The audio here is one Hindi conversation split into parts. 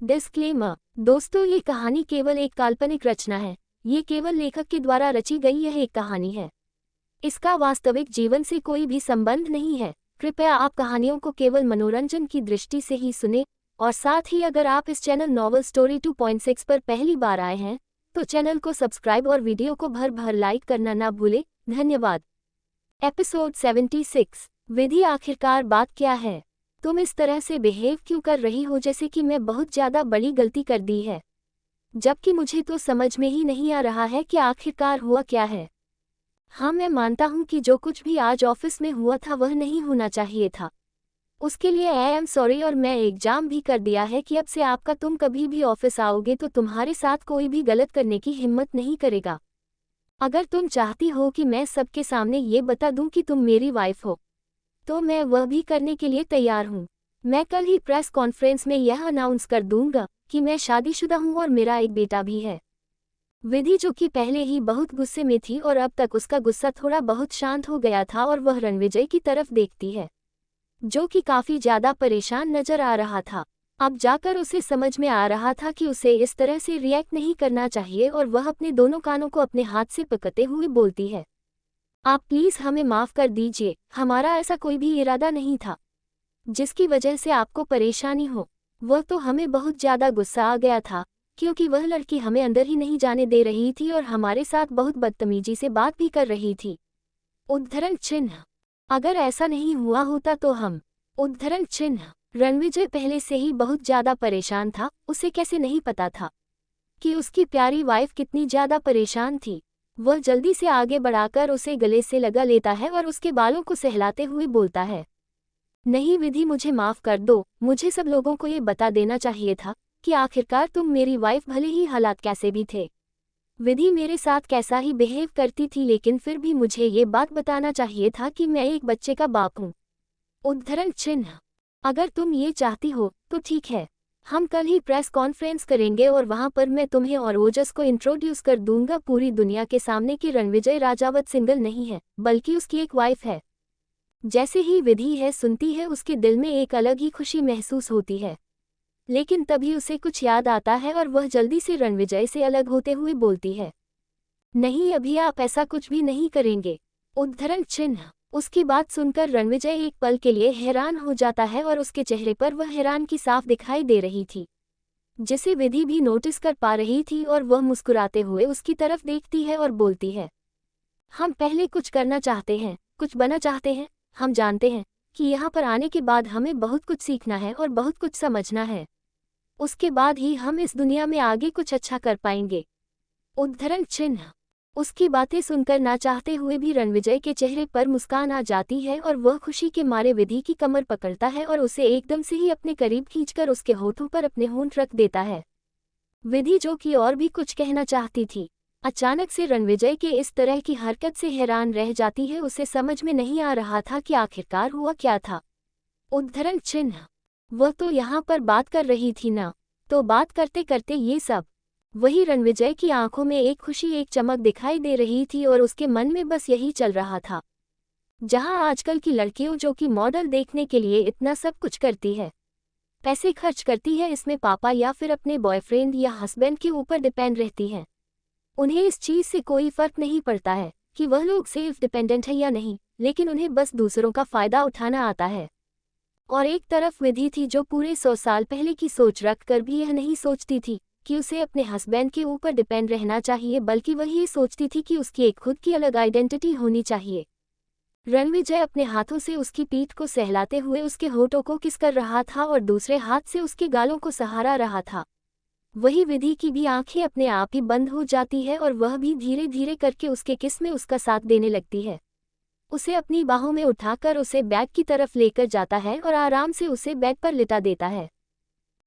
डिस्क्लेमर। दोस्तों, ये कहानी केवल एक काल्पनिक रचना है। ये केवल लेखक के द्वारा रची गई यह एक कहानी है। इसका वास्तविक जीवन से कोई भी संबंध नहीं है। कृपया आप कहानियों को केवल मनोरंजन की दृष्टि से ही सुने, और साथ ही अगर आप इस चैनल नॉवल स्टोरी 2.6 पर पहली बार आए हैं तो चैनल को सब्सक्राइब और वीडियो को भर भर लाइक करना ना भूलें। धन्यवाद। एपिसोड 76। विधि, आखिरकार बात क्या है? तुम इस तरह से बिहेव क्यों कर रही हो जैसे कि मैं बहुत ज़्यादा बड़ी गलती कर दी है, जबकि मुझे तो समझ में ही नहीं आ रहा है कि आखिरकार हुआ क्या है। हाँ, मैं मानता हूँ कि जो कुछ भी आज ऑफिस में हुआ था वह नहीं होना चाहिए था। उसके लिए आई एम सॉरी, और मैं एग्जाम भी कर दिया है कि अब से आपका तुम कभी भी ऑफिस आओगे तो तुम्हारे साथ कोई भी गलत करने की हिम्मत नहीं करेगा। अगर तुम चाहती हो कि मैं सबके सामने ये बता दूं कि तुम मेरी वाइफ हो, तो मैं वह भी करने के लिए तैयार हूँ। मैं कल ही प्रेस कॉन्फ्रेंस में यह अनाउंस कर दूंगा कि मैं शादीशुदा हूँ और मेरा एक बेटा भी है। विधि, जो कि पहले ही बहुत गुस्से में थी और अब तक उसका गुस्सा थोड़ा बहुत शांत हो गया था, और वह रणविजय की तरफ देखती है, जो कि काफ़ी ज़्यादा परेशान नजर आ रहा था। अब जाकर उसे समझ में आ रहा था कि उसे इस तरह से रिएक्ट नहीं करना चाहिए, और वह अपने दोनों कानों को अपने हाथ से पकड़ते हुए बोलती है, आप प्लीज़ हमें माफ़ कर दीजिए, हमारा ऐसा कोई भी इरादा नहीं था जिसकी वजह से आपको परेशानी हो। वह तो हमें बहुत ज़्यादा गुस्सा आ गया था क्योंकि वह लड़की हमें अंदर ही नहीं जाने दे रही थी और हमारे साथ बहुत बदतमीजी से बात भी कर रही थी। उद्धरण चिन्ह। अगर ऐसा नहीं हुआ होता तो हम। उद्धरण चिन्ह। रणविजय पहले से ही बहुत ज़्यादा परेशान था। उसे कैसे नहीं पता था कि उसकी प्यारी वाइफ कितनी ज़्यादा परेशान थी। वह जल्दी से आगे बढ़ाकर उसे गले से लगा लेता है और उसके बालों को सहलाते हुए बोलता है, नहीं विधि, मुझे माफ़ कर दो। मुझे सब लोगों को ये बता देना चाहिए था कि आखिरकार तुम मेरी वाइफ, भले ही हालात कैसे भी थे, विधि मेरे साथ कैसा ही बिहेव करती थी, लेकिन फिर भी मुझे ये बात बताना चाहिए था कि मैं एक बच्चे का बाप हूँ। उद्धरण चिन्ह। अगर तुम ये चाहती हो तो ठीक है, हम कल ही प्रेस कॉन्फ्रेंस करेंगे और वहां पर मैं तुम्हें और ओजस को इंट्रोड्यूस कर दूंगा पूरी दुनिया के सामने कि रणविजय राजावत सिंगल नहीं है, बल्कि उसकी एक वाइफ है। जैसे ही विधि है सुनती है, उसके दिल में एक अलग ही खुशी महसूस होती है, लेकिन तभी उसे कुछ याद आता है और वह जल्दी से रणविजय से अलग होते हुए बोलती है, नहीं, अभी आप ऐसा कुछ भी नहीं करेंगे। उद्धरण चिन्ह। उसकी बात सुनकर रणविजय एक पल के लिए हैरान हो जाता है और उसके चेहरे पर वह हैरान की साफ दिखाई दे रही थी, जिसे विधि भी नोटिस कर पा रही थी, और वह मुस्कुराते हुए उसकी तरफ देखती है और बोलती है, हम पहले कुछ करना चाहते हैं, कुछ बना चाहते हैं। हम जानते हैं कि यहाँ पर आने के बाद हमें बहुत कुछ सीखना है और बहुत कुछ समझना है। उसके बाद ही हम इस दुनिया में आगे कुछ अच्छा कर पाएंगे। उद्धरण चिन्ह। उसकी बातें सुनकर ना चाहते हुए भी रणविजय के चेहरे पर मुस्कान आ जाती है और वह खुशी के मारे विधि की कमर पकड़ता है और उसे एकदम से ही अपने करीब खींचकर उसके होठों पर अपने होंठ रख देता है। विधि, जो कि और भी कुछ कहना चाहती थी, अचानक से रणविजय के इस तरह की हरकत से हैरान रह जाती है। उसे समझ में नहीं आ रहा था कि आखिरकार हुआ क्या था। उद्धरण चिन्ह। वह तो यहाँ पर बात कर रही थी ना, तो बात करते करते ये सब। वही रणविजय की आंखों में एक खुशी, एक चमक दिखाई दे रही थी और उसके मन में बस यही चल रहा था। जहां आजकल की लड़कियों जो कि मॉडल देखने के लिए इतना सब कुछ करती है, पैसे खर्च करती है, इसमें पापा या फिर अपने बॉयफ्रेंड या हस्बैंड के ऊपर डिपेंड रहती हैं। उन्हें इस चीज़ से कोई फर्क नहीं पड़ता है कि वह लोग सेल्फ डिपेंडेंट है या नहीं, लेकिन उन्हें बस दूसरों का फ़ायदा उठाना आता है। और एक तरफ विधि थी जो पूरे 100 साल पहले की सोच रख कर भी यह नहीं सोचती थी कि उसे अपने हस्बैंड के ऊपर डिपेंड रहना चाहिए, बल्कि वह ये सोचती थी कि उसकी एक खुद की अलग आइडेंटिटी होनी चाहिए। रणविजय अपने हाथों से उसकी पीठ को सहलाते हुए उसके होठों को किस कर रहा था और दूसरे हाथ से उसके गालों को सहारा रहा था। वही विधि की भी आंखें अपने आप ही बंद हो जाती है और वह भी धीरे धीरे करके उसके किस में उसका साथ देने लगती है। उसे अपनी बाहों में उठाकर उसे बैग की तरफ लेकर जाता है और आराम से उसे बेड पर लिटा देता है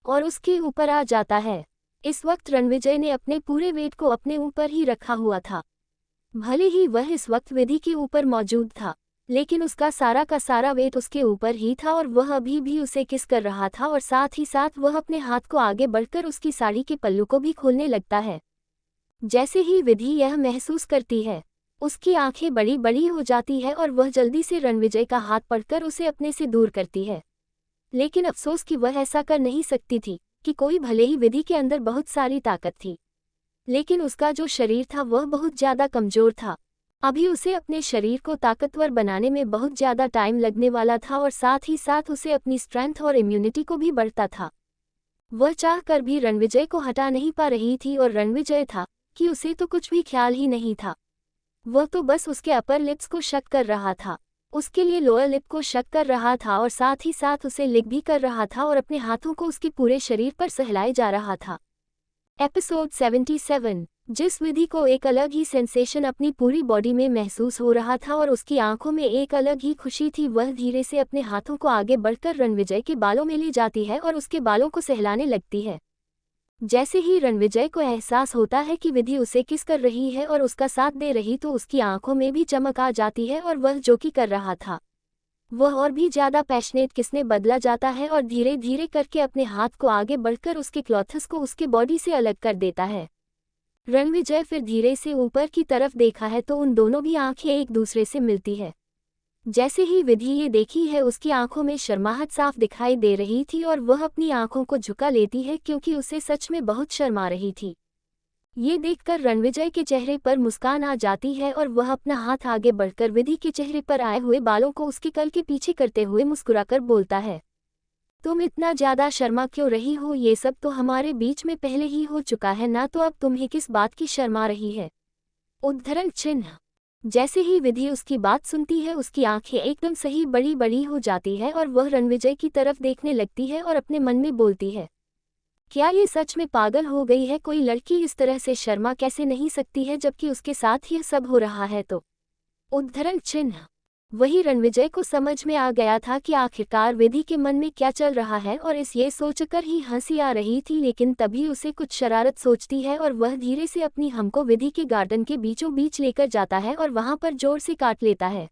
और उसके ऊपर आ जाता है। इस वक्त रणविजय ने अपने पूरे वेट को अपने ऊपर ही रखा हुआ था। भले ही वह इस वक्त विधि के ऊपर मौजूद था, लेकिन उसका सारा का सारा वेट उसके ऊपर ही था और वह अभी भी उसे किस कर रहा था, और साथ ही साथ वह अपने हाथ को आगे बढ़कर उसकी साड़ी के पल्लू को भी खोलने लगता है। जैसे ही विधि यह महसूस करती है, उसकी आंखें बड़ी बड़ी हो जाती है और वह जल्दी से रणविजय का हाथ पकड़कर उसे अपने से दूर करती है। लेकिन अफसोस कि वह ऐसा कर नहीं सकती थी, कि कोई भले ही विधि के अंदर बहुत सारी ताकत थी, लेकिन उसका जो शरीर था वह बहुत ज़्यादा कमज़ोर था। अभी उसे अपने शरीर को ताकतवर बनाने में बहुत ज़्यादा टाइम लगने वाला था और साथ ही साथ उसे अपनी स्ट्रेंथ और इम्यूनिटी को भी बढ़ता था। वह चाह कर भी रणविजय को हटा नहीं पा रही थी और रणविजय था कि उसे तो कुछ भी ख्याल ही नहीं था। वह तो बस उसके अपर लिप्स को शक कर रहा था, उसके लिए लोअर लिप को शक कर रहा था और साथ ही साथ उसे लिक भी कर रहा था और अपने हाथों को उसके पूरे शरीर पर सहलाए जा रहा था। एपिसोड 77। जिस विधि को एक अलग ही सेंसेशन अपनी पूरी बॉडी में महसूस हो रहा था और उसकी आंखों में एक अलग ही खुशी थी, वह धीरे से अपने हाथों को आगे बढ़कर रणविजय के बालों में ले जाती है और उसके बालों को सहलाने लगती है। जैसे ही रणविजय को एहसास होता है कि विधि उसे किस कर रही है और उसका साथ दे रही, तो उसकी आंखों में भी चमक आ जाती है और वह जो कि कर रहा था वह और भी ज़्यादा पैशनेट किसने बदला जाता है और धीरे धीरे करके अपने हाथ को आगे बढ़कर उसके क्लॉथ्स को उसके बॉडी से अलग कर देता है। रणविजय फिर धीरे से ऊपर की तरफ देखा है तो उन दोनों भी आंखें एक दूसरे से मिलती है। जैसे ही विधि ये देखी है, उसकी आंखों में शर्माहट साफ दिखाई दे रही थी और वह अपनी आंखों को झुका लेती है क्योंकि उसे सच में बहुत शर्म आ रही थी। ये देखकर रणविजय के चेहरे पर मुस्कान आ जाती है और वह अपना हाथ आगे बढ़कर विधि के चेहरे पर आए हुए बालों को उसके कल के पीछे करते हुए मुस्कुराकर बोलता है, तुम इतना ज़्यादा शर्मा क्यों रही हो? ये सब तो हमारे बीच में पहले ही हो चुका है ना, तो अब तुम्हें किस बात की शर्मा रही है? उद्धरण चिन्ह। जैसे ही विधि उसकी बात सुनती है, उसकी आंखें एकदम सही बड़ी बड़ी हो जाती है और वह रणविजय की तरफ देखने लगती है और अपने मन में बोलती है, क्या ये सच में पागल हो गई है? कोई लड़की इस तरह से शर्मा कैसे नहीं सकती है जबकि उसके साथ यह सब हो रहा है? तो उद्धरण चिन्ह। वही रणविजय को समझ में आ गया था कि आखिरकार विधि के मन में क्या चल रहा है और ये सोचकर ही हंसी आ रही थी, लेकिन तभी उसे कुछ शरारत सोचती है और वह धीरे से अपनी हम को विधि के गार्डन के बीचों बीच लेकर जाता है और वहां पर जोर से काट लेता है।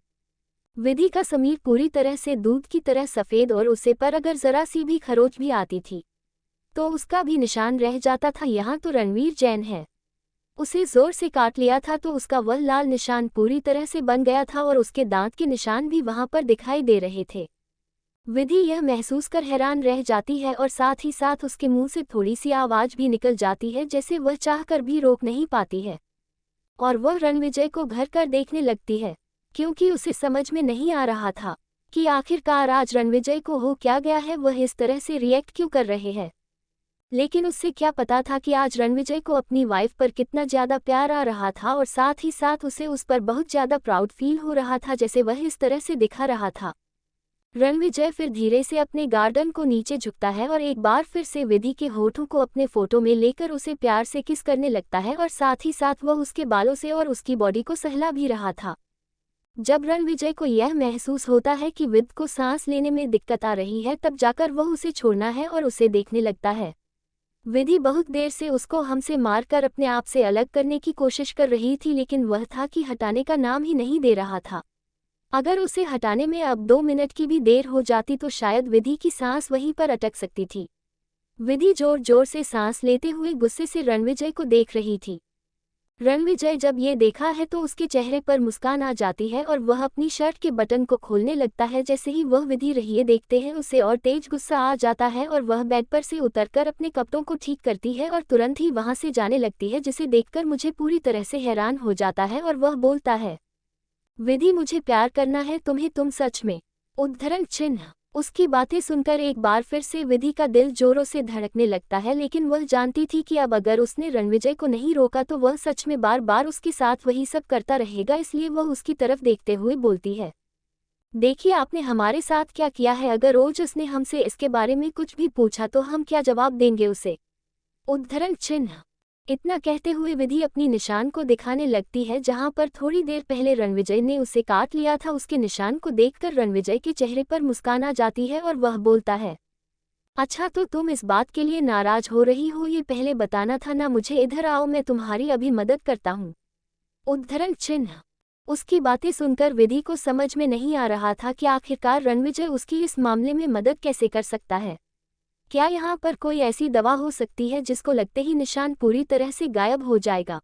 विधि का समीर पूरी तरह से दूध की तरह सफ़ेद और उसे पर अगर जरा सी भी खरोच भी आती थी तो उसका भी निशान रह जाता था। यहाँ तो रणवीर जैन है, उसे जोर से काट लिया था तो उसका वह लाल निशान पूरी तरह से बन गया था और उसके दांत के निशान भी वहां पर दिखाई दे रहे थे। विधि यह महसूस कर हैरान रह जाती है और साथ ही साथ उसके मुंह से थोड़ी सी आवाज भी निकल जाती है जैसे वह चाहकर भी रोक नहीं पाती है, और वह रणविजय को घर कर देखने लगती है क्योंकि उसे समझ में नहीं आ रहा था कि आखिरकार आज रणविजय को हो क्या गया है, वह इस तरह से रिएक्ट क्यों कर रहे हैं। लेकिन उससे क्या पता था कि आज रणविजय को अपनी वाइफ पर कितना ज़्यादा प्यार आ रहा था और साथ ही साथ उसे उस पर बहुत ज़्यादा प्राउड फील हो रहा था जैसे वह इस तरह से दिखा रहा था। रणविजय फिर धीरे से अपने गार्डन को नीचे झुकता है और एक बार फिर से विधि के होठों को अपने फोटो में लेकर उसे प्यार से किस करने लगता है और साथ ही साथ वह उसके बालों से और उसकी बॉडी को सहला भी रहा था। जब रणविजय को यह महसूस होता है कि विध को सांस लेने में दिक्कत आ रही है, तब जाकर वह उसे छोड़ना है और उसे देखने लगता है। विधि बहुत देर से उसको हमसे मारकर अपने आप से अलग करने की कोशिश कर रही थी, लेकिन वह था कि हटाने का नाम ही नहीं दे रहा था। अगर उसे हटाने में अब 2 मिनट की भी देर हो जाती तो शायद विधि की सांस वहीं पर अटक सकती थी। विधि जोर जोर से सांस लेते हुए गुस्से से रणविजय को देख रही थी। रणविजय जब ये देखा है तो उसके चेहरे पर मुस्कान आ जाती है और वह अपनी शर्ट के बटन को खोलने लगता है। जैसे ही वह विधि रहिए देखते हैं, उसे और तेज गुस्सा आ जाता है और वह बेड पर से उतरकर अपने कपड़ों को ठीक करती है और तुरंत ही वहां से जाने लगती है, जिसे देखकर मुझे पूरी तरह से हैरान हो जाता है और वह बोलता है, विधि मुझे प्यार करना है तुम्हें, तुम सच में? उद्धरण चिन्ह। उसकी बातें सुनकर एक बार फिर से विधि का दिल जोरों से धड़कने लगता है, लेकिन वह जानती थी कि अब अगर उसने रणविजय को नहीं रोका तो वह सच में बार बार उसके साथ वही सब करता रहेगा। इसलिए वह उसकी तरफ देखते हुए बोलती है, देखिए आपने हमारे साथ क्या किया है, अगर रोज उसने हमसे इसके बारे में कुछ भी पूछा तो हम क्या जवाब देंगे उसे? उद्धरण चिन्ह। इतना कहते हुए विधि अपनी निशान को दिखाने लगती है जहां पर थोड़ी देर पहले रणविजय ने उसे काट लिया था। उसके निशान को देखकर रणविजय के चेहरे पर मुस्कान आ जाती है और वह बोलता है, अच्छा तो तुम इस बात के लिए नाराज हो रही हो, ये पहले बताना था ना मुझे। इधर आओ, मैं तुम्हारी अभी मदद करता हूँ। उद्धरण चिन्ह। उसकी बातें सुनकर विधि को समझ में नहीं आ रहा था कि आखिरकार रणविजय उसकी इस मामले में मदद कैसे कर सकता है। क्या यहाँ पर कोई ऐसी दवा हो सकती है जिसको लगते ही निशान पूरी तरह से गायब हो जाएगा?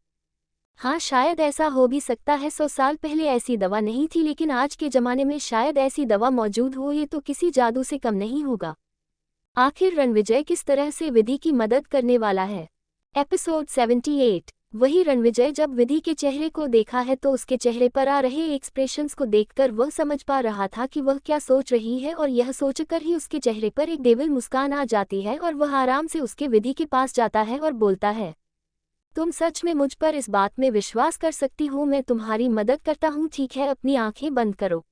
हाँ, शायद ऐसा हो भी सकता है। 100 साल पहले ऐसी दवा नहीं थी, लेकिन आज के ज़माने में शायद ऐसी दवा मौजूद हो। ये तो किसी जादू से कम नहीं होगा। आखिर रणविजय किस तरह से विधि की मदद करने वाला है? एपिसोड 78। वही रणविजय जब विधि के चेहरे को देखा है तो उसके चेहरे पर आ रहे एक्सप्रेशंस को देखकर वह समझ पा रहा था कि वह क्या सोच रही है, और यह सोचकर ही उसके चेहरे पर एक डेविल मुस्कान आ जाती है और वह आराम से उसके विधि के पास जाता है और बोलता है, तुम सच में मुझ पर इस बात में विश्वास कर सकती हो, मैं तुम्हारी मदद करता हूँ, ठीक है, अपनी आंखें बंद करो।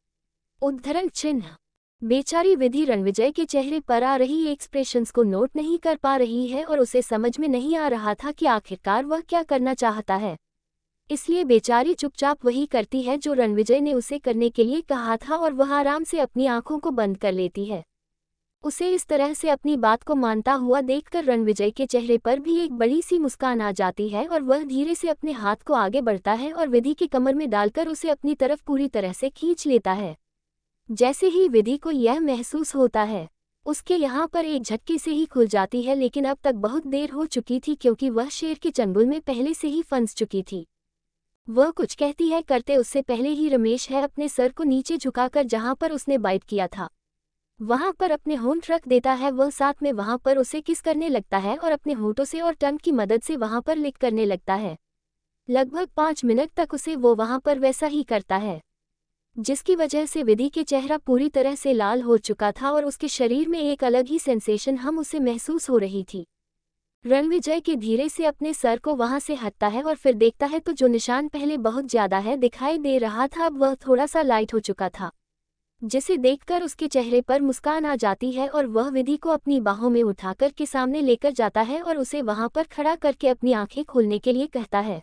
उद्धरण चिन्ह। बेचारी विधि रणविजय के चेहरे पर आ रही एक्सप्रेशंस को नोट नहीं कर पा रही है और उसे समझ में नहीं आ रहा था कि आखिरकार वह क्या करना चाहता है। इसलिए बेचारी चुपचाप वही करती है जो रणविजय ने उसे करने के लिए कहा था और वह आराम से अपनी आंखों को बंद कर लेती है। उसे इस तरह से अपनी बात को मानता हुआ देखकर रणविजय के चेहरे पर भी एक बड़ी सी मुस्कान आ जाती है और वह धीरे से अपने हाथ को आगे बढ़ता है और विधि की कमर में डालकर उसे अपनी तरफ पूरी तरह से खींच लेता है। जैसे ही विधि को यह महसूस होता है, उसके यहाँ पर एक झटके से ही खुल जाती है, लेकिन अब तक बहुत देर हो चुकी थी क्योंकि वह शेर के चंगुल में पहले से ही फंस चुकी थी। वह कुछ कहती है करते उससे पहले ही रमेश है अपने सर को नीचे झुकाकर जहाँ पर उसने बाइट किया था वहां पर अपने होंठ रख देता है। वह साथ में वहां पर उसे किस करने लगता है और अपने होंठों से और टंग की मदद से वहां पर लिक करने लगता है। लगभग 5 मिनट तक उसे वो वहां पर वैसा ही करता है, जिसकी वजह से विधि के चेहरा पूरी तरह से लाल हो चुका था और उसके शरीर में एक अलग ही सेंसेशन हम उसे महसूस हो रही थी। रणविजय के धीरे से अपने सर को वहां से हटता है और फिर देखता है तो जो निशान पहले बहुत ज्यादा है दिखाई दे रहा था, अब वह थोड़ा सा लाइट हो चुका था, जिसे देखकर उसके चेहरे पर मुस्कान आ जाती है और वह विधि को अपनी बाहों में उठाकर के सामने लेकर जाता है और उसे वहां पर खड़ा करके अपनी आंखें खोलने के लिए कहता है।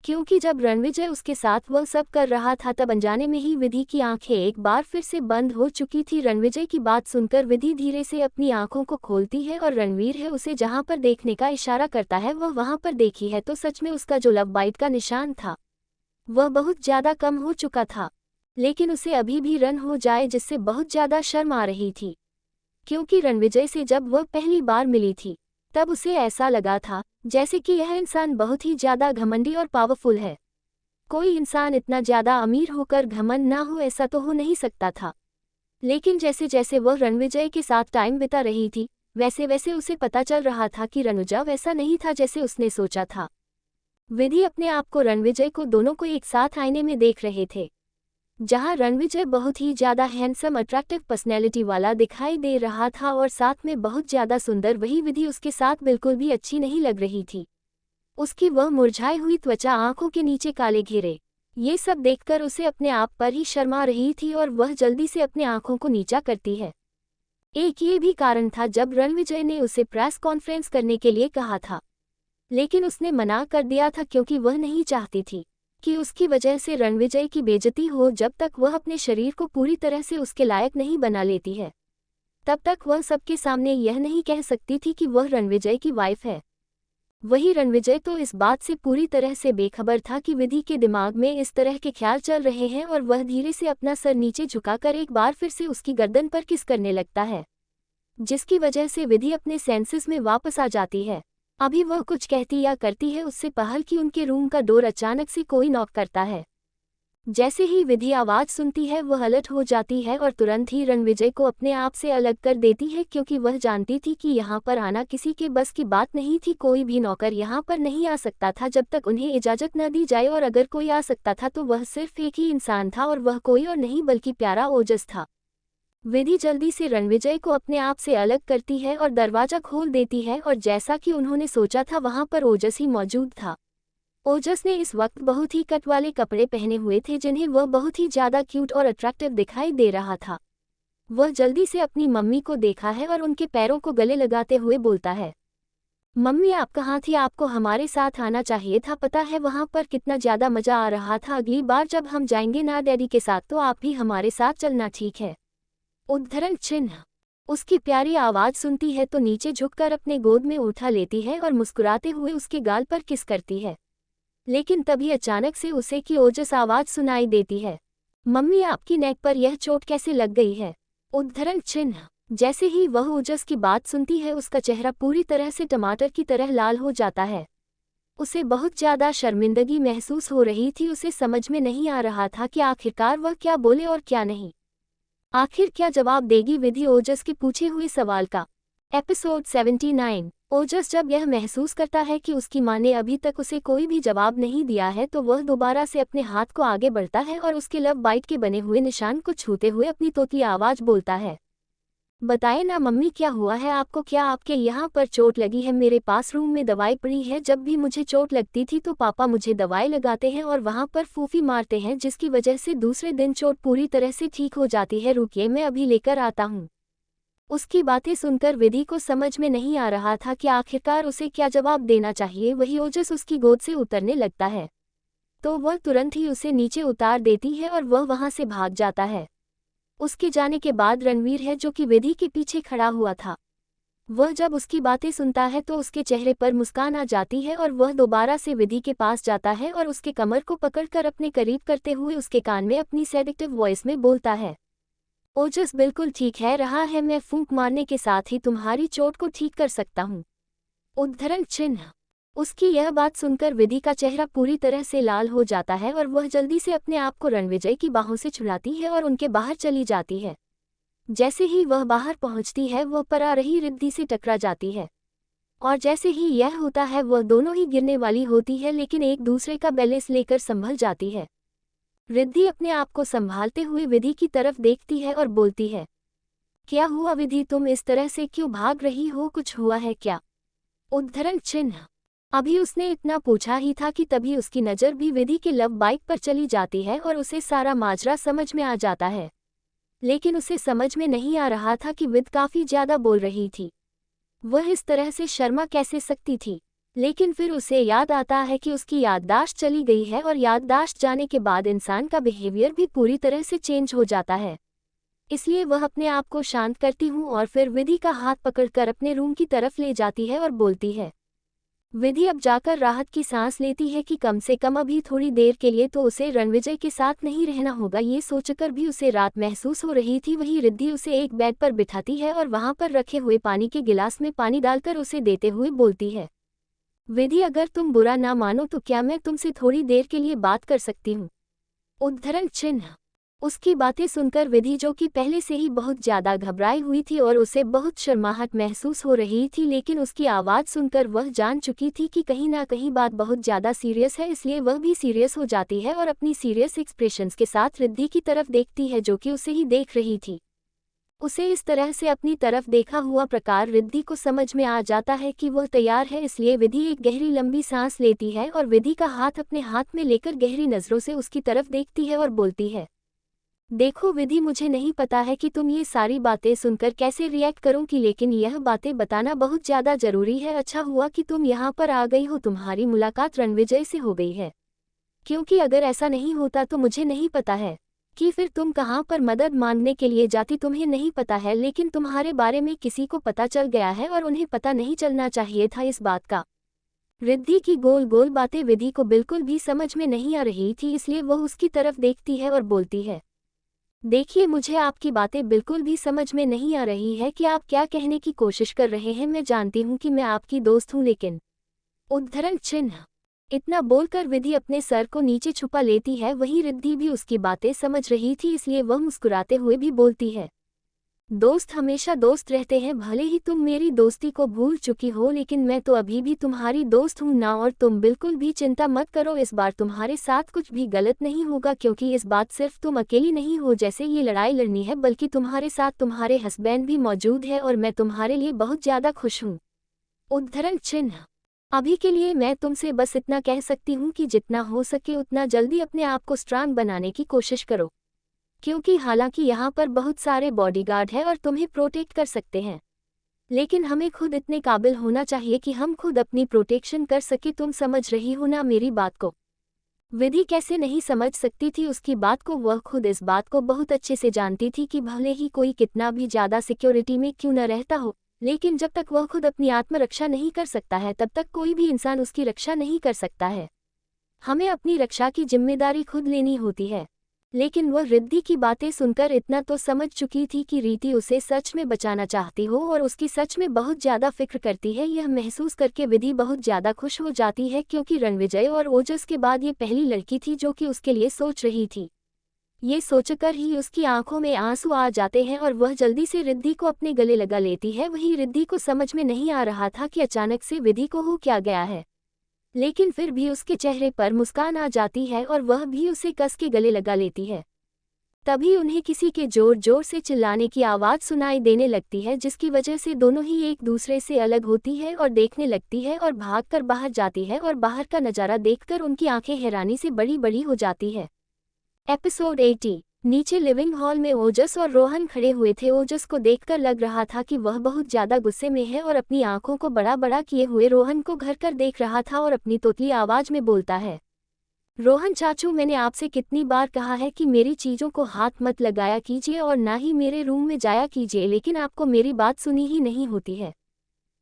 क्योंकि जब रणविजय उसके साथ वह सब कर रहा था तब अनजाने में ही विधि की आंखें एक बार फिर से बंद हो चुकी थी। रणविजय की बात सुनकर विधि धीरे से अपनी आंखों को खोलती है और रणवीर है उसे जहां पर देखने का इशारा करता है वह वहां पर देखी है तो सच में उसका जो लव बाइट का निशान था वह बहुत ज्यादा कम हो चुका था, लेकिन उसे अभी भी रन हो जाए जिससे बहुत ज्यादा शर्म आ रही थी। क्योंकि रणविजय से जब वह पहली बार मिली थी तब उसे ऐसा लगा था जैसे कि यह इंसान बहुत ही ज्यादा घमंडी और पावरफुल है। कोई इंसान इतना ज्यादा अमीर होकर घमंड ना हो, ऐसा तो हो नहीं सकता था। लेकिन जैसे जैसे वह रणविजय के साथ टाइम बिता रही थी वैसे वैसे उसे पता चल रहा था कि रणुजा वैसा नहीं था जैसे उसने सोचा था। विधि अपने आप को रणविजय को दोनों को एक साथ आईने में देख रहे थे, जहां रणविजय बहुत ही ज्यादा हैंडसम अट्रैक्टिव पर्सनैलिटी वाला दिखाई दे रहा था और साथ में बहुत ज्यादा सुंदर, वही विधि उसके साथ बिल्कुल भी अच्छी नहीं लग रही थी। उसकी वह मुरझाई हुई त्वचा, आंखों के नीचे काले घेरे, ये सब देखकर उसे अपने आप पर ही शर्मा रही थी और वह जल्दी से अपने आंखों को नीचा करती है। एक ये भी कारण था जब रणविजय ने उसे प्रेस कॉन्फ्रेंस करने के लिए कहा था, लेकिन उसने मना कर दिया था क्योंकि वह नहीं चाहती थी कि उसकी वजह से रणविजय की बेइज्जती हो। जब तक वह अपने शरीर को पूरी तरह से उसके लायक नहीं बना लेती है तब तक वह सबके सामने यह नहीं कह सकती थी कि वह रणविजय की वाइफ है। वही रणविजय तो इस बात से पूरी तरह से बेखबर था कि विधि के दिमाग में इस तरह के ख्याल चल रहे हैं और वह धीरे से अपना सर नीचे झुकाकर एक बार फिर से उसकी गर्दन पर किस करने लगता है, जिसकी वजह से विधि अपने सेंसेस में वापस आ जाती है। अभी वह कुछ कहती या करती है उससे पहल कि उनके रूम का डोर अचानक से कोई नॉक करता है। जैसे ही विधि आवाज सुनती है वह अलर्ट हो जाती है और तुरंत ही रणविजय को अपने आप से अलग कर देती है, क्योंकि वह जानती थी कि यहाँ पर आना किसी के बस की बात नहीं थी। कोई भी नौकर यहाँ पर नहीं आ सकता था जब तक उन्हें इजाजत न दी जाए, और अगर कोई आ सकता था तो वह सिर्फ एक ही इंसान था और वह कोई और नहीं बल्कि प्यारा ओजस था। विधि जल्दी से रणविजय को अपने आप से अलग करती है और दरवाजा खोल देती है और जैसा कि उन्होंने सोचा था वहां पर ओजस ही मौजूद था। ओजस ने इस वक्त बहुत ही कट वाले कपड़े पहने हुए थे जिन्हें वह बहुत ही ज्यादा क्यूट और अट्रैक्टिव दिखाई दे रहा था। वह जल्दी से अपनी मम्मी को देखा है और उनके पैरों को गले लगाते हुए बोलता है, मम्मी आप कहाँ थी, आपको हमारे साथ आना चाहिए था, पता है वहाँ पर कितना ज्यादा मजा आ रहा था, अगली बार जब हम जाएंगे ना डैडी के साथ तो आप भी हमारे साथ चलना, ठीक है। उद्धरण चिन्ह। उसकी प्यारी आवाज सुनती है तो नीचे झुककर अपने गोद में उठा लेती है और मुस्कुराते हुए उसके गाल पर किस करती है, लेकिन तभी अचानक से उसे की ओजस आवाज सुनाई देती है, मम्मी आपकी नेक पर यह चोट कैसे लग गई है। उद्धरण चिन्ह। जैसे ही वह ओजस की बात सुनती है उसका चेहरा पूरी तरह से टमाटर की तरह लाल हो जाता है। उसे बहुत ज्यादा शर्मिंदगी महसूस हो रही थी, उसे समझ में नहीं आ रहा था कि आखिरकार वह क्या बोले और क्या नहीं। आखिर क्या जवाब देगी विधि ओजस के पूछे हुए सवाल का। एपिसोड 79। ओजस जब यह महसूस करता है कि उसकी माँ ने अभी तक उसे कोई भी जवाब नहीं दिया है तो वह दोबारा से अपने हाथ को आगे बढ़ता है और उसके लव बाइट के बने हुए निशान को छूते हुए अपनी तोतली आवाज बोलता है। बताए ना मम्मी, क्या हुआ है आपको? क्या आपके यहाँ पर चोट लगी है? मेरे पास रूम में दवाई पड़ी है। जब भी मुझे चोट लगती थी तो पापा मुझे दवाई लगाते हैं और वहाँ पर फूफी मारते हैं, जिसकी वजह से दूसरे दिन चोट पूरी तरह से ठीक हो जाती है। रुकिए, मैं अभी लेकर आता हूँ। उसकी बातें सुनकर विधि को समझ में नहीं आ रहा था कि आखिरकार उसे क्या जवाब देना चाहिए। वही ओजस उसकी गोद से उतरने लगता है तो वह तुरंत ही उसे नीचे उतार देती है और वह वहां से भाग जाता है। उसके जाने के बाद रणवीर है जो कि विधि के पीछे खड़ा हुआ था। वह जब उसकी बातें सुनता है तो उसके चेहरे पर मुस्कान आ जाती है और वह दोबारा से विधि के पास जाता है और उसके कमर को पकड़कर अपने करीब करते हुए उसके कान में अपनी सेडिक्टिव वॉइस में बोलता है, ओजस बिल्कुल ठीक है रहा है, मैं फूंक मारने के साथ ही तुम्हारी चोट को ठीक कर सकता हूँ। उद्धरण चिन्ह। उसकी यह बात सुनकर विधि का चेहरा पूरी तरह से लाल हो जाता है और वह जल्दी से अपने आप को रणविजय की बाहों से छुड़ाती है और उनके बाहर चली जाती है। जैसे ही वह बाहर पहुंचती है वह पर आ रही रिद्धि से टकरा जाती है और जैसे ही यह होता है वह दोनों ही गिरने वाली होती है, लेकिन एक दूसरे का बैलेंस लेकर संभल जाती है। रिद्धि अपने आप को संभालते हुए विधि की तरफ देखती है और बोलती है, क्या हुआ विधि, तुम इस तरह से क्यों भाग रही हो? कुछ हुआ है क्या? उद्धरण चिन्ह। अभी उसने इतना पूछा ही था कि तभी उसकी नज़र भी विधि के लव बाइक पर चली जाती है और उसे सारा माजरा समझ में आ जाता है। लेकिन उसे समझ में नहीं आ रहा था कि विध काफ़ी ज़्यादा बोल रही थी। वह इस तरह से शर्मा कैसे सकती थी? लेकिन फिर उसे याद आता है कि उसकी याददाश्त चली गई है और याददाश्त जाने के बाद इंसान का बिहेवियर भी पूरी तरह से चेंज हो जाता है। इसलिए वह अपने आप को शांत करती हूँ और फिर विधि का हाथ पकड़कर अपने रूम की तरफ ले जाती है और बोलती है। विधि अब जाकर राहत की सांस लेती है कि कम से कम अभी थोड़ी देर के लिए तो उसे रणविजय के साथ नहीं रहना होगा। ये सोचकर भी उसे रात महसूस हो रही थी। वही रिद्धि उसे एक बेड पर बिठाती है और वहां पर रखे हुए पानी के गिलास में पानी डालकर उसे देते हुए बोलती है, विधि अगर तुम बुरा ना मानो तो क्या मैं तुमसे थोड़ी देर के लिए बात कर सकती हूँ? उद्धरण चिन्ह। उसकी बातें सुनकर विधि, जो कि पहले से ही बहुत ज़्यादा घबराई हुई थी और उसे बहुत शर्माहट महसूस हो रही थी, लेकिन उसकी आवाज़ सुनकर वह जान चुकी थी कि कहीं ना कहीं बात बहुत ज़्यादा सीरियस है, इसलिए वह भी सीरियस हो जाती है और अपनी सीरियस एक्सप्रेशंस के साथ रिद्धि की तरफ देखती है जो कि उसे ही देख रही थी। उसे इस तरह से अपनी तरफ देखा हुआ प्रकार रिद्धि को समझ में आ जाता है कि वह तैयार है, इसलिए विधि एक गहरी लंबी सांस लेती है और विधि का हाथ अपने हाथ में लेकर गहरी नज़रों से उसकी तरफ देखती है और बोलती है, देखो विधि, मुझे नहीं पता है कि तुम ये सारी बातें सुनकर कैसे रिएक्ट करोगी, लेकिन यह बातें बताना बहुत ज़्यादा ज़रूरी है। अच्छा हुआ कि तुम यहाँ पर आ गई हो, तुम्हारी मुलाकात रणविजय से हो गई है, क्योंकि अगर ऐसा नहीं होता तो मुझे नहीं पता है कि फिर तुम कहाँ पर मदद मांगने के लिए जाती। तुम्हें नहीं पता है, लेकिन तुम्हारे बारे में किसी को पता चल गया है और उन्हें पता नहीं चलना चाहिए था इस बात का। रिद्धि की गोल गोल बातें विधि को बिल्कुल भी समझ में नहीं आ रही थी, इसलिए वह उसकी तरफ देखती है और बोलती है, देखिए, मुझे आपकी बातें बिल्कुल भी समझ में नहीं आ रही है कि आप क्या कहने की कोशिश कर रहे हैं। मैं जानती हूँ कि मैं आपकी दोस्त हूँ, लेकिन उद्धरण चिन्ह। इतना बोलकर विधि अपने सर को नीचे छुपा लेती है। वहीं रिद्धि भी उसकी बातें समझ रही थी, इसलिए वह मुस्कुराते हुए भी बोलती है, दोस्त हमेशा दोस्त रहते हैं, भले ही तुम मेरी दोस्ती को भूल चुकी हो, लेकिन मैं तो अभी भी तुम्हारी दोस्त हूँ ना। और तुम बिल्कुल भी चिंता मत करो, इस बार तुम्हारे साथ कुछ भी गलत नहीं होगा, क्योंकि इस बात सिर्फ तुम अकेली नहीं हो जैसे ये लड़ाई लड़नी है, बल्कि तुम्हारे साथ तुम्हारे हस्बैंड भी मौजूद है और मैं तुम्हारे लिए बहुत ज़्यादा खुश हूँ। उद्धरण चिन्ह। अभी के लिए मैं तुमसे बस इतना कह सकती हूँ कि जितना हो सके उतना जल्दी अपने आप को स्ट्रांग बनाने की कोशिश करो, क्योंकि हालांकि यहाँ पर बहुत सारे बॉडीगार्ड हैं और तुम्हें प्रोटेक्ट कर सकते हैं, लेकिन हमें खुद इतने काबिल होना चाहिए कि हम खुद अपनी प्रोटेक्शन कर सके। तुम समझ रही हो ना मेरी बात को? विधि कैसे नहीं समझ सकती थी उसकी बात को? वह खुद इस बात को बहुत अच्छे से जानती थी कि भले ही कोई कितना भी ज़्यादा सिक्योरिटी में क्यों न रहता हो, लेकिन जब तक वह खुद अपनी आत्मरक्षा नहीं कर सकता है तब तक कोई भी इंसान उसकी रक्षा नहीं कर सकता है। हमें अपनी रक्षा की जिम्मेदारी खुद लेनी होती है। लेकिन वह रिद्धि की बातें सुनकर इतना तो समझ चुकी थी कि रीति उसे सच में बचाना चाहती हो और उसकी सच में बहुत ज़्यादा फिक्र करती है। यह महसूस करके विधि बहुत ज़्यादा खुश हो जाती है, क्योंकि रणविजय और ओजस के बाद ये पहली लड़की थी जो कि उसके लिए सोच रही थी। ये सोचकर ही उसकी आंखों में आंसू आ जाते हैं और वह जल्दी से रिद्धि को अपने गले लगा लेती है। वहीं रिद्धि को समझ में नहीं आ रहा था कि अचानक से विधि को हो क्या गया है, लेकिन फिर भी उसके चेहरे पर मुस्कान आ जाती है और वह भी उसे कस के गले लगा लेती है। तभी उन्हें किसी के जोर जोर से चिल्लाने की आवाज़ सुनाई देने लगती है, जिसकी वजह से दोनों ही एक दूसरे से अलग होती है और देखने लगती है और भागकर बाहर जाती है और बाहर का नज़ारा देखकर उनकी आंखें हैरानी से बड़ी बड़ी हो जाती है। एपिसोड 80। नीचे लिविंग हॉल में ओजस और रोहन खड़े हुए थे। ओजस को देखकर लग रहा था कि वह बहुत ज्यादा गुस्से में है और अपनी आंखों को बड़ा बड़ा किए हुए रोहन को घर कर देख रहा था और अपनी तोतली आवाज में बोलता है, रोहन चाचू, मैंने आपसे कितनी बार कहा है कि मेरी चीज़ों को हाथ मत लगाया कीजिए और ना ही मेरे रूम में जाया कीजिए, लेकिन आपको मेरी बात सुनी ही नहीं होती है।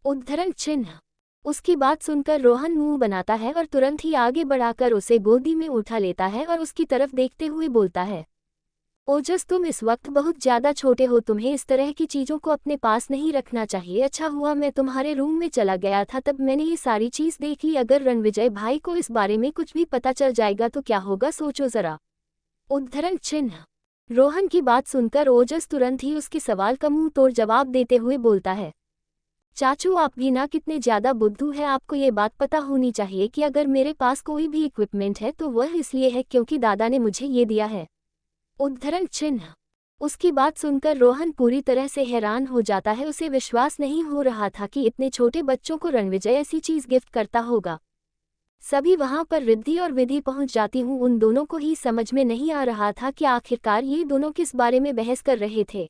उद्धरण चिन्ह। उसकी बात सुनकर रोहन मुंह बनाता है और तुरंत ही आगे बढ़ाकर उसे गोदी में उठा लेता है और उसकी तरफ देखते हुए बोलता है, ओजस, तुम इस वक्त बहुत ज़्यादा छोटे हो, तुम्हें इस तरह की चीज़ों को अपने पास नहीं रखना चाहिए। अच्छा हुआ मैं तुम्हारे रूम में चला गया था, तब मैंने ये सारी चीज़ देख ली। अगर रणविजय भाई को इस बारे में कुछ भी पता चल जाएगा तो क्या होगा, सोचो ज़रा। उद्धरण चिन्ह। रोहन की बात सुनकर ओजस तुरंत ही उसके सवाल का मुंह तोड़ जवाब देते हुए बोलता है, चाचू, आप भी ना कितने ज़्यादा बुद्धू है। आपको ये बात पता होनी चाहिए कि अगर मेरे पास कोई भी इक्विपमेंट है तो वह इसलिए है क्योंकि दादा ने मुझे ये दिया है। उद्धरण चिन्ह। उसकी बात सुनकर रोहन पूरी तरह से हैरान हो जाता है। उसे विश्वास नहीं हो रहा था कि इतने छोटे बच्चों को रणविजय ऐसी चीज़ गिफ्ट करता होगा। सभी वहां पर रिद्धि और विधि पहुंच जाती हूँ। उन दोनों को ही समझ में नहीं आ रहा था कि आखिरकार ये दोनों किस बारे में बहस कर रहे थे।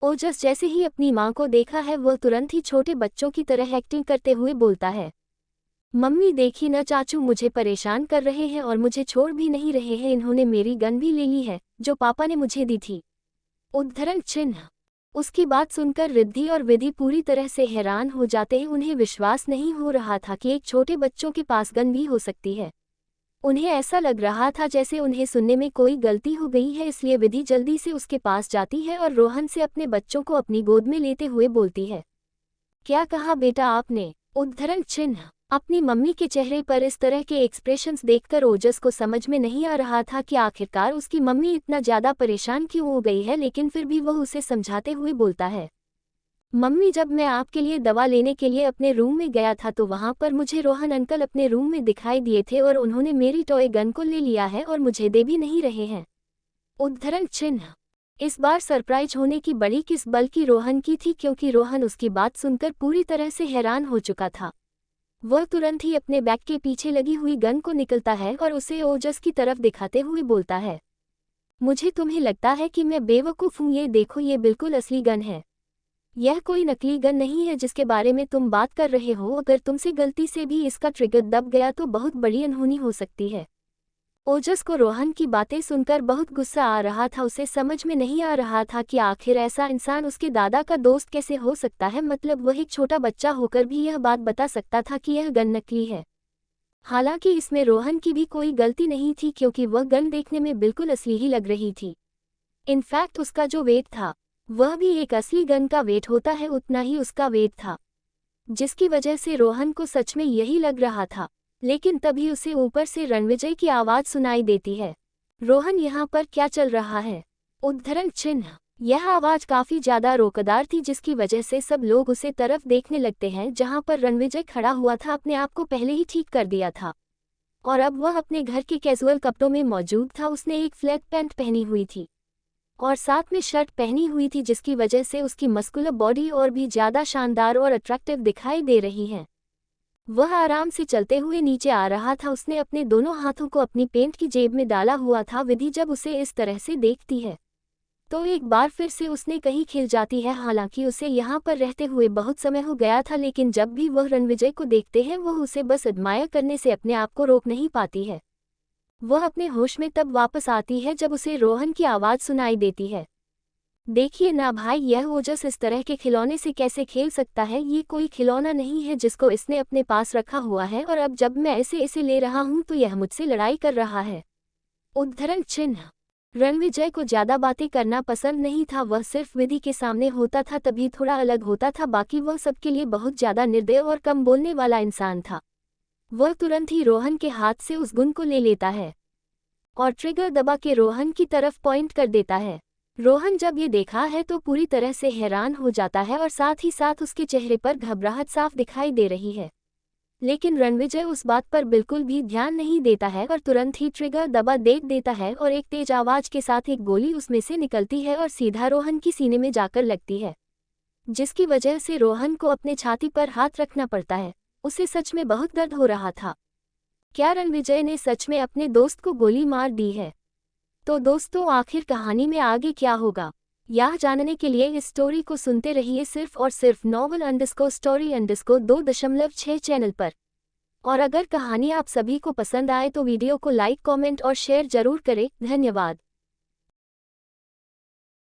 ओजस जैसे ही अपनी मां को देखा है वह तुरंत ही छोटे बच्चों की तरह एक्टिंग करते हुए बोलता है, मम्मी देखी न चाचू मुझे परेशान कर रहे हैं और मुझे छोड़ भी नहीं रहे हैं। इन्होंने मेरी गन भी ले ली है जो पापा ने मुझे दी थी। उद्धरण चिन्ह। उसकी बात सुनकर रिद्धि और विधि पूरी तरह से हैरान हो जाते हैं। उन्हें विश्वास नहीं हो रहा था कि एक छोटे बच्चों के पास गन भी हो सकती है। उन्हें ऐसा लग रहा था जैसे उन्हें सुनने में कोई गलती हो गई है। इसलिए विधि जल्दी से उसके पास जाती है और रोहन से अपने बच्चों को अपनी गोद में लेते हुए बोलती है, क्या कहा बेटा आपने? उद्धरण चिन्ह। अपनी मम्मी के चेहरे पर इस तरह के एक्सप्रेशंस देखकर ओजस को समझ में नहीं आ रहा था कि आखिरकार उसकी मम्मी इतना ज़्यादा परेशान क्यों हो गई है, लेकिन फिर भी वह उसे समझाते हुए बोलता है, मम्मी, जब मैं आपके लिए दवा लेने के लिए अपने रूम में गया था तो वहाँ पर मुझे रोहन अंकल अपने रूम में दिखाई दिए थे और उन्होंने मेरी टॉय गन को ले लिया है और मुझे दे भी नहीं रहे हैं। उद्धरण चिन्ह। इस बार सरप्राइज होने की बड़ी किस बल्कि रोहन की थी, क्योंकि रोहन उसकी बात सुनकर पूरी तरह से हैरान हो चुका था। वह तुरंत ही अपने बैग के पीछे लगी हुई गन को निकलता है और उसे ओजस की तरफ दिखाते हुए बोलता है, मुझे तुम्हें लगता है कि मैं बेवकूफ़ हूँ? ये देखो, ये बिल्कुल असली गन है। यह कोई नकली गन नहीं है जिसके बारे में तुम बात कर रहे हो। अगर तुमसे गलती से भी इसका ट्रिगर दब गया तो बहुत बड़ी अनहोनी हो सकती है। ओजस को रोहन की बातें सुनकर बहुत गुस्सा आ रहा था। उसे समझ में नहीं आ रहा था कि आखिर ऐसा इंसान उसके दादा का दोस्त कैसे हो सकता है। मतलब वह एक छोटा बच्चा होकर भी यह बात बता सकता था कि यह गन नकली है। हालांकि इसमें रोहन की भी कोई गलती नहीं थी, क्योंकि वह गन देखने में बिल्कुल असली ही लग रही थी। इनफैक्ट उसका जो वेट था वह भी एक असली गन का वेट होता है उतना ही उसका वेट था, जिसकी वजह से रोहन को सच में यही लग रहा था। लेकिन तभी उसे ऊपर से रणविजय की आवाज़ सुनाई देती है, रोहन, यहाँ पर क्या चल रहा है? उद्धरण चिन्ह। यह आवाज़ काफ़ी ज़्यादा रोकदार थी, जिसकी वजह से सब लोग उसे तरफ देखने लगते हैं जहाँ पर रणविजय खड़ा हुआ था। अपने आप को पहले ही ठीक कर दिया था और अब वह अपने घर के कैजुअल कपड़ों में मौजूद था। उसने एक फ्लैट पैंट पहनी हुई थी और साथ में शर्ट पहनी हुई थी, जिसकी वजह से उसकी मस्कुलर बॉडी और भी ज़्यादा शानदार और अट्रैक्टिव दिखाई दे रही है। वह आराम से चलते हुए नीचे आ रहा था। उसने अपने दोनों हाथों को अपनी पेंट की जेब में डाला हुआ था। विधि जब उसे इस तरह से देखती है तो एक बार फिर से उसने कहीं खिल जाती है। हालांकि उसे यहाँ पर रहते हुए बहुत समय हो गया था, लेकिन जब भी वह रणविजय को देखते हैं वह उसे बस एडमायर करने से अपने आप को रोक नहीं पाती है। वह अपने होश में तब वापस आती है जब उसे रोहन की आवाज़ सुनाई देती है, देखिए ना भाई, यह ओजस इस तरह के खिलौने से कैसे खेल सकता है? ये कोई खिलौना नहीं है जिसको इसने अपने पास रखा हुआ है, और अब जब मैं इसे ले रहा हूँ तो यह मुझसे लड़ाई कर रहा है। उद्धरण चिन्ह। रणविजय को ज़्यादा बातें करना पसंद नहीं था। वह सिर्फ विधि के सामने होता था तभी थोड़ा अलग होता था, बाकी वह सबके लिए बहुत ज़्यादा निर्दय और कम बोलने वाला इंसान था। वह तुरंत ही रोहन के हाथ से उस गुन को ले लेता है। और ट्रिगर दबा के रोहन की तरफ पॉइंट कर देता है। रोहन जब ये देखा है तो पूरी तरह से हैरान हो जाता है और साथ ही साथ उसके चेहरे पर घबराहट साफ दिखाई दे रही है। लेकिन रणविजय उस बात पर बिल्कुल भी ध्यान नहीं देता है और तुरंत ही ट्रिगर दबा देख देता है और एक तेज आवाज के साथ एक गोली उसमें से निकलती है और सीधा रोहन की सीने में जाकर लगती है, जिसकी वजह से रोहन को अपने छाती पर हाथ रखना पड़ता है। उसे सच में बहुत दर्द हो रहा था। क्या रणविजय ने सच में अपने दोस्त को गोली मार दी है? तो दोस्तों, आखिर कहानी में आगे क्या होगा, यह जानने के लिए इस स्टोरी को सुनते रहिए सिर्फ और सिर्फ novel_story_2.6 चैनल पर। और अगर कहानी आप सभी को पसंद आए तो वीडियो को लाइक, कमेंट और शेयर जरूर करें। धन्यवाद।